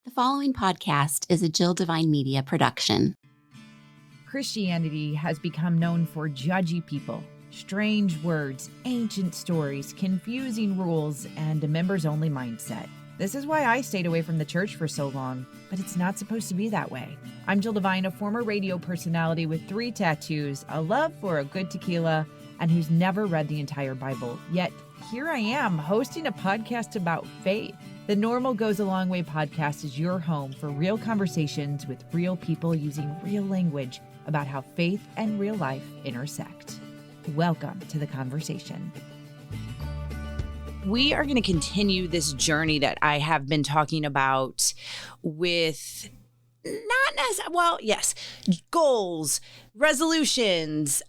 The following podcast is a Devine Media production. Christianity has become known for judgy people, strange words, ancient stories, confusing rules, and a members-only mindset. This is why I stayed away from the church for so long, but it's not supposed to be that way. I'm Jill Devine, a former radio personality with 3 tattoos, a love for a good tequila, and who's never read the entire Bible. Yet, here I am, hosting a podcast about faith. The Normal Goes a Long Way podcast is your home for real conversations with real people using real language about how faith and real life intersect. Welcome to the conversation. We are going to continue this journey that I have been talking about with goals, resolutions,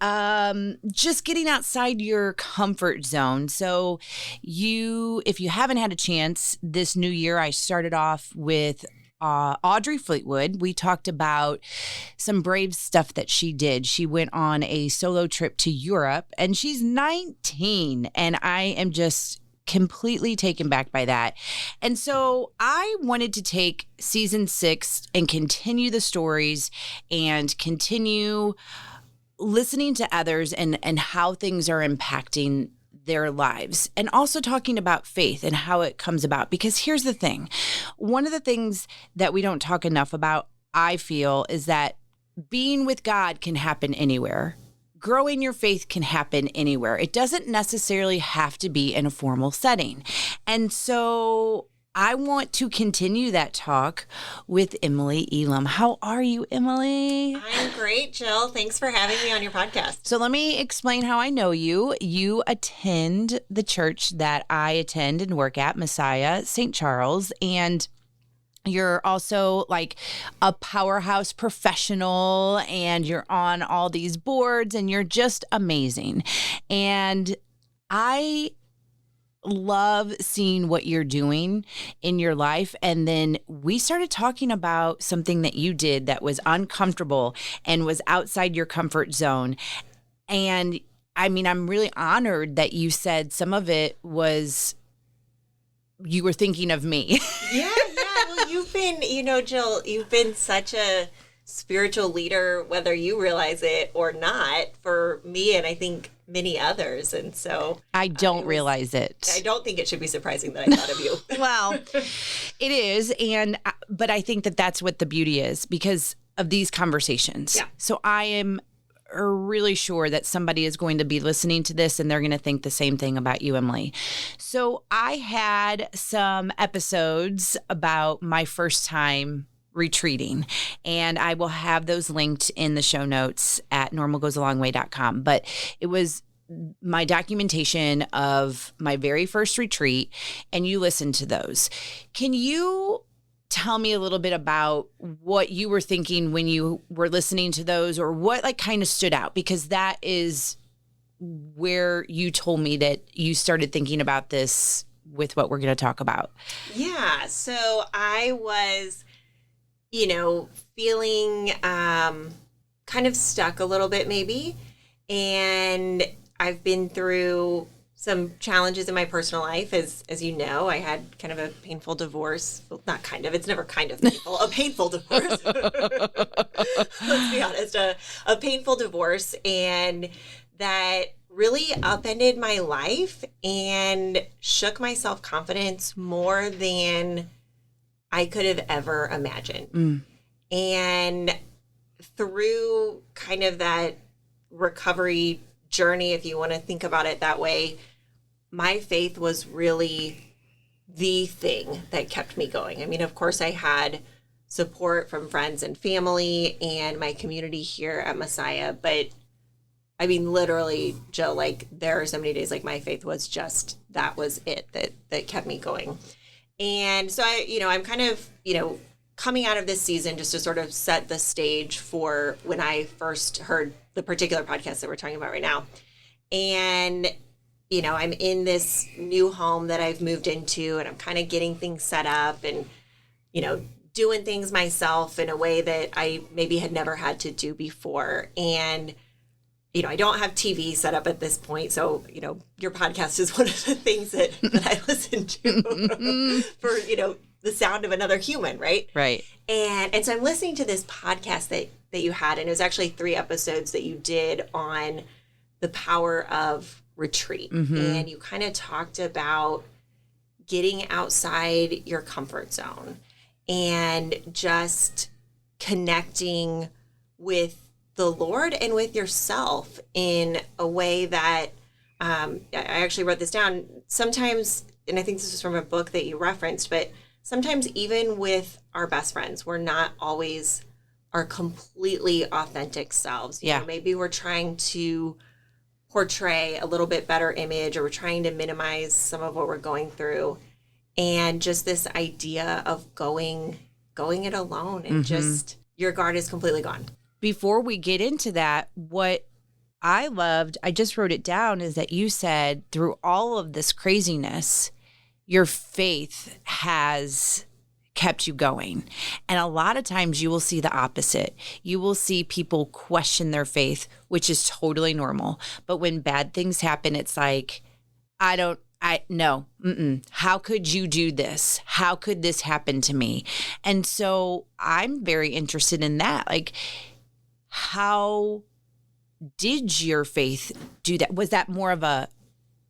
just getting outside your comfort zone. So if you haven't had a chance this new year, I started off with Audrey Fleetwood. We talked about some brave stuff that she did. She went on a solo trip to Europe, and she's 19, and I am just completely taken back by that. And so I wanted to take season 6 and continue the stories and continue listening to others and how things are impacting their lives, and also talking about faith and how it comes about. Because here's the thing. One of the things that we don't talk enough about, I feel, is that being with God can happen anywhere. Growing your faith can happen anywhere. It doesn't necessarily have to be in a formal setting. And so I want to continue that talk with Emily Elam. How are you, Emily? I'm great, Jill. Thanks for having me on your podcast. So let me explain how I know you. You attend the church that I attend and work at, Messiah, St. Charles, and you're also like a powerhouse professional, and you're on all these boards, and you're just amazing. And I love seeing what you're doing in your life. And then we started talking about something that you did that was uncomfortable and was outside your comfort zone. And I mean, I'm really honored that you said some of it was you were thinking of me. Yeah. Well, you've been, Jill, you've been such a spiritual leader, whether you realize it or not, for me and I think many others. And so I don't realize it. I don't think it should be surprising that I thought of you. Well, it is. But I think that that's what the beauty is because of these conversations. Yeah. So I am really sure that somebody is going to be listening to this and they're going to think the same thing about you, Emily. So I had some episodes about my first time retreating, and I will have those linked in the show notes at normalgoesalongway.com. But it was my documentation of my very first retreat, and you listened to those. Can you tell me a little bit about what you were thinking when you were listening to those, or what like kind of stood out? Because that is where you told me that you started thinking about this with what we're going to talk about. Yeah. So I was, feeling kind of stuck a little bit maybe. And I've been through some challenges in my personal life. As you know, I had kind of a painful divorce. Well, not kind of, it's never kind of painful, a painful divorce. Let's be honest, a painful divorce. And that really upended my life and shook my self-confidence more than I could have ever imagined. And through kind of that recovery journey, if you want to think about it that way, my faith was really the thing that kept me going. I mean, of course, I had support from friends and family and my community here at Messiah, but I mean, literally, Jill, like there are so many days like my faith was just, that was it that kept me going. And so I'm kind of, coming out of this season just to sort of set the stage for when I first heard the particular podcast that we're talking about right now. And, I'm in this new home that I've moved into, and I'm kind of getting things set up and, doing things myself in a way that I maybe had never had to do before. And, I don't have TV set up at this point. So, your podcast is one of the things that I listen to for, the sound of another human, right? Right. And so I'm listening to this podcast that you had, and it was actually 3 episodes that you did on the power of retreat. And you kind of talked about getting outside your comfort zone and just connecting with the Lord and with yourself in a way that I actually wrote this down. Sometimes, and I think this is from a book that you referenced, but sometimes even with our best friends, we're not always our completely authentic selves. You know, maybe we're trying to portray a little bit better image, or we're trying to minimize some of what we're going through. And just this idea of going it alone and just your guard is completely gone. Before we get into that, what I loved, I just wrote it down, is that you said through all of this craziness, your faith has kept you going. And a lot of times you will see the opposite. You will see people question their faith, which is totally normal. But when bad things happen, it's like, no. How could you do this? How could this happen to me? And so I'm very interested in that. Like, how did your faith do that? Was that more of a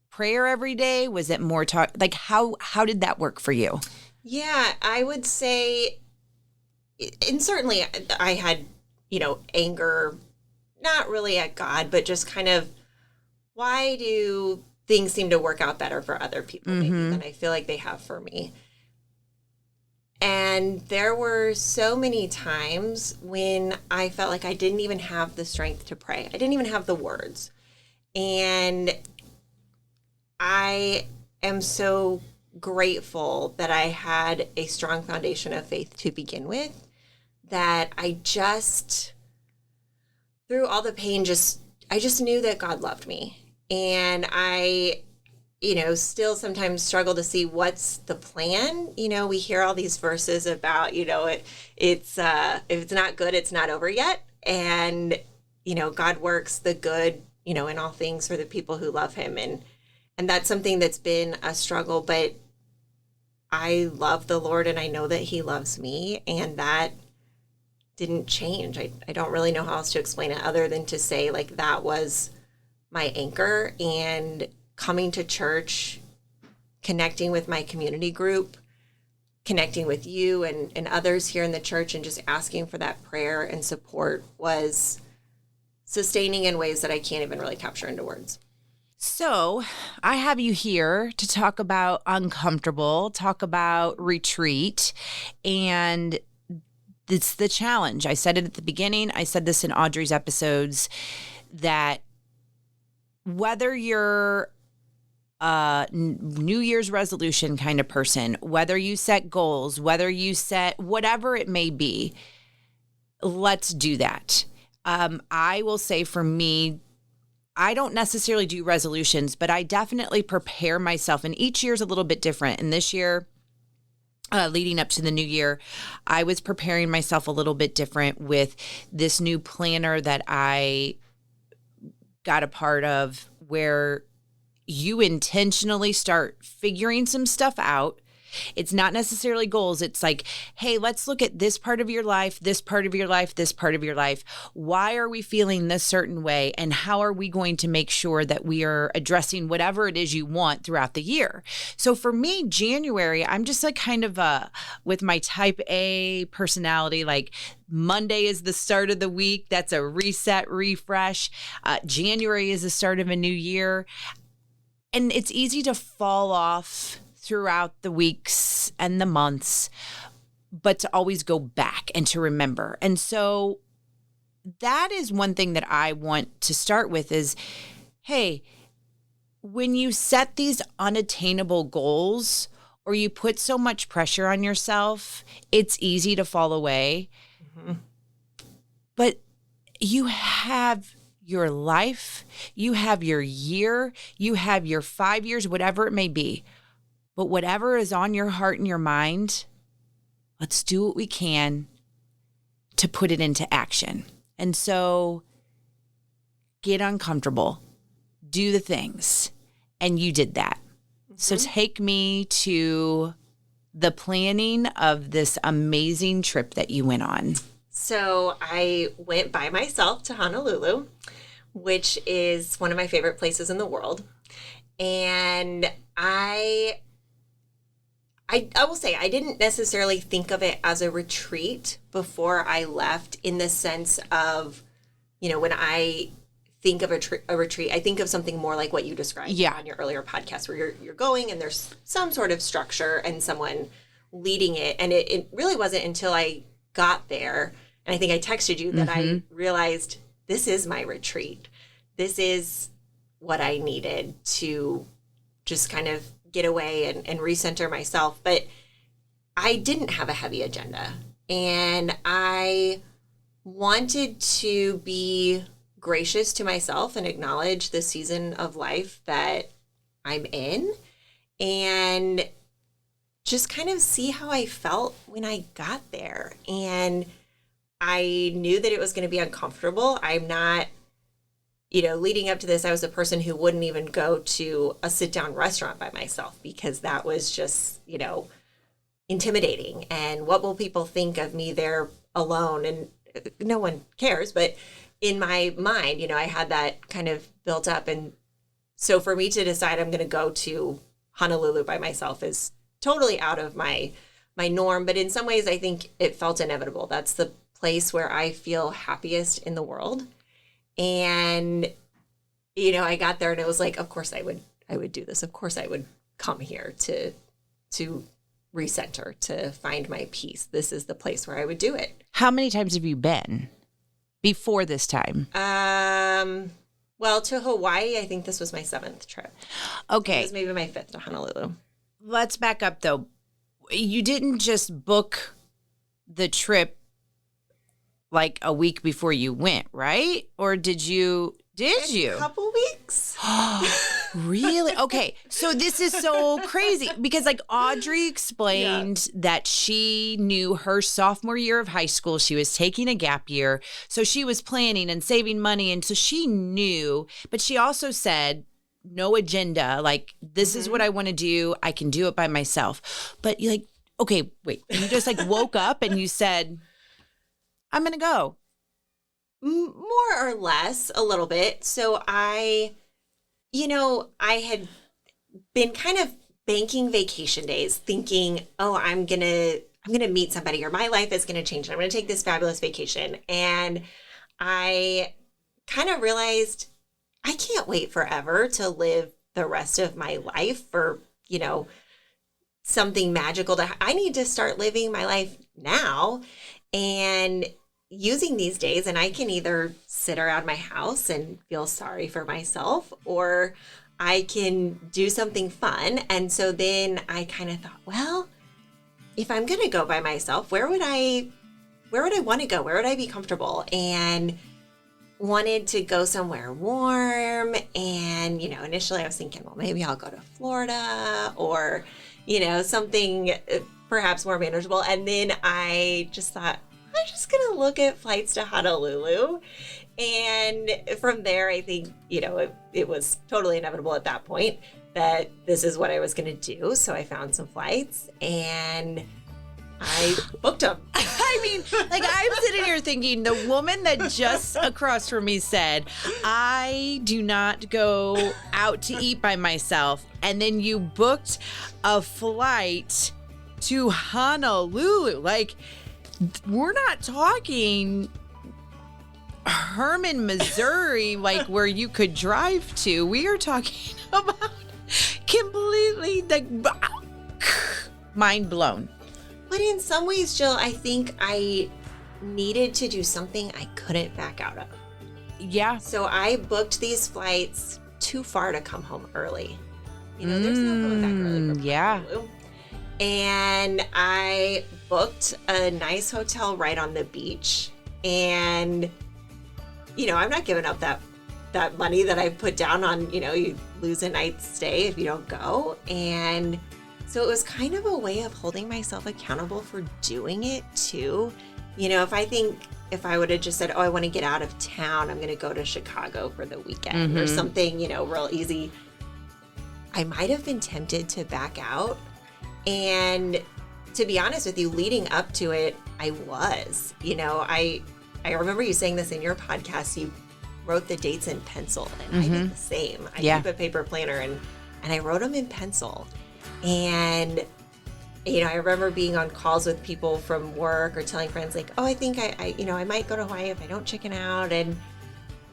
prayer every day? Was it more talk? Like, how did that work for you? Yeah, I would say, and certainly I had, anger, not really at God, but just kind of, why do things seem to work out better for other people maybe than I feel like they have for me? And there were so many times when I felt like I didn't even have the strength to pray. I didn't even have the words. And I am so grateful that I had a strong foundation of faith to begin with, that I just, through all the pain, I just knew that God loved me. And I, still sometimes struggle to see what's the plan. We hear all these verses about, it's if it's not good, it's not over yet. And, God works the good, in all things for the people who love him. And that's something that's been a struggle, but I love the Lord and I know that he loves me, and that didn't change. I don't really know how else to explain it other than to say, like, that was my anchor. And coming to church, connecting with my community group, connecting with you and others here in the church, and just asking for that prayer and support was sustaining in ways that I can't even really capture into words. So I have you here to talk about uncomfortable, talk about retreat, and it's the challenge. I said it at the beginning. I said this in Audrey's episodes, that whether you're a New Year's resolution kind of person, whether you set goals, whether you set whatever it may be, let's do that. I will say for me, I don't necessarily do resolutions, but I definitely prepare myself. And each year is a little bit different. And this year, leading up to the new year, I was preparing myself a little bit different with this new planner that I got a part of, where you intentionally start figuring some stuff out. It's not necessarily goals. It's like, hey, let's look at this part of your life, this part of your life, this part of your life. Why are we feeling this certain way? And how are we going to make sure that we are addressing whatever it is you want throughout the year? So for me, January, I'm just like kind of with my type A personality, like Monday is the start of the week. That's a reset, refresh. January is the start of a new year. And it's easy to fall off throughout the weeks and the months, but to always go back and to remember. And so that is one thing that I want to start with is, hey, when you set these unattainable goals or you put so much pressure on yourself, it's easy to fall away. Mm-hmm. But you have your life, you have your year, you have your 5 years, whatever it may be. But whatever is on your heart and your mind, let's do what we can to put it into action. And so get uncomfortable, do the things. And you did that. Mm-hmm. So take me to the planning of this amazing trip that you went on? So I went by myself to Honolulu, which is one of my favorite places in the world. And I will say I didn't necessarily think of it as a retreat before I left, in the sense of, when I think of a retreat, I think of something more like what you described on your earlier podcast, where you're going and there's some sort of structure and someone leading it. And it really wasn't until I got there, and I think I texted you, that I realized this is my retreat. This is what I needed to just kind of get away and recenter myself. But I didn't have a heavy agenda, and I wanted to be gracious to myself and acknowledge the season of life that I'm in, and just kind of see how I felt when I got there. And I knew that it was going to be uncomfortable. I'm not, leading up to this, I was a person who wouldn't even go to a sit-down restaurant by myself, because that was just, intimidating. And what will people think of me there alone? And no one cares. But in my mind, I had that kind of built up. And so for me to decide I'm going to go to Honolulu by myself is totally out of my norm. But in some ways, I think it felt inevitable. That's the place where I feel happiest in the world. And, I got there and it was like, of course I would do this. Of course I would come here to recenter, to find my peace. This is the place where I would do it. How many times have you been before this time? Well, to Hawaii, I think this was my 7th trip. Okay. It was maybe my 5th to Honolulu. Let's back up though. You didn't just book the trip like a week before you went, right? Or did you? A couple weeks. Really? Okay. So this is so crazy, because like Audrey explained that she knew her sophomore year of high school, she was taking a gap year. So she was planning and saving money. And so she knew, but she also said, no agenda. Like, this is what I want to do. I can do it by myself. But you're like, okay, wait, you just like woke up and you said, I'm going to go. More or less, a little bit. So I had been kind of banking vacation days, thinking, oh, I'm going to meet somebody, or my life is going to change. I'm going to take this fabulous vacation. And I kind of realized I can't wait forever to live the rest of my life for, something magical. I need to start living my life now and using these days. And I can either sit around my house and feel sorry for myself, or I can do something fun. And so then I kind of thought, well, if I'm going to go by myself, where would I want to go? Where would I be comfortable? And wanted to go somewhere warm. And, initially I was thinking, well, maybe I'll go to Florida, or, something perhaps more manageable. And then I just thought, I'm just going to look at flights to Honolulu. And from there, I think, it was totally inevitable at that point that this is what I was going to do. So I found some flights and I booked them. I mean, like, I'm sitting here thinking, the woman that just across from me said, I do not go out to eat by myself. And then you booked a flight to Honolulu. Like, we're not talking Herman, Missouri, like where you could drive to. We are talking about completely like mind blown. But in some ways, Jill, I think I needed to do something I couldn't back out of. Yeah. So I booked these flights too far to come home early. There's no coming back early from Honolulu. And I booked a nice hotel right on the beach. And, I'm not giving up that money that I put down on, you lose a night's stay if you don't go. And so it was kind of a way of holding myself accountable for doing it too. If I would have just said, oh, I want to get out of town, I'm going to go to Chicago for the weekend or something, real easy, I might have been tempted to back out. And to be honest with you, leading up to it, I was. I remember you saying this in your podcast. You wrote the dates in pencil, and I did the same. I keep a paper planner, and I wrote them in pencil. And I remember being on calls with people from work or telling friends like, oh, I think I might go to Hawaii if I don't chicken out.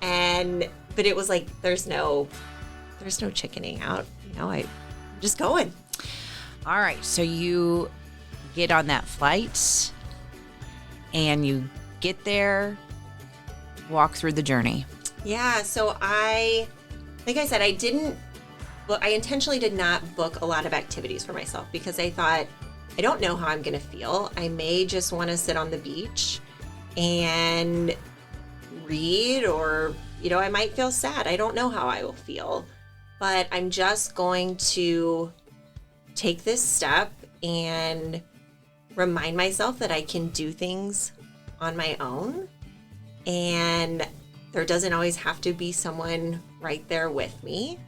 But it was like, there's no chickening out. I'm just going. All right. So you get on that flight and you get there, walk through the journey. Yeah. So like I said, I intentionally did not book a lot of activities for myself because I thought, I don't know how I'm going to feel. I may just want to sit on the beach and read, or, I might feel sad. I don't know how I will feel, but I'm just going to take this step and remind myself that I can do things on my own, and there doesn't always have to be someone right there with me,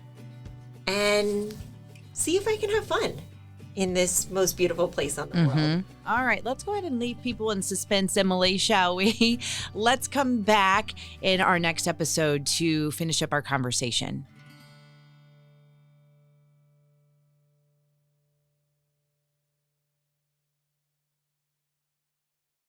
and see if I can have fun in this most beautiful place on the world. All right, let's go ahead and leave people in suspense, Emily, shall we? Let's come back in our next episode to finish up our conversation.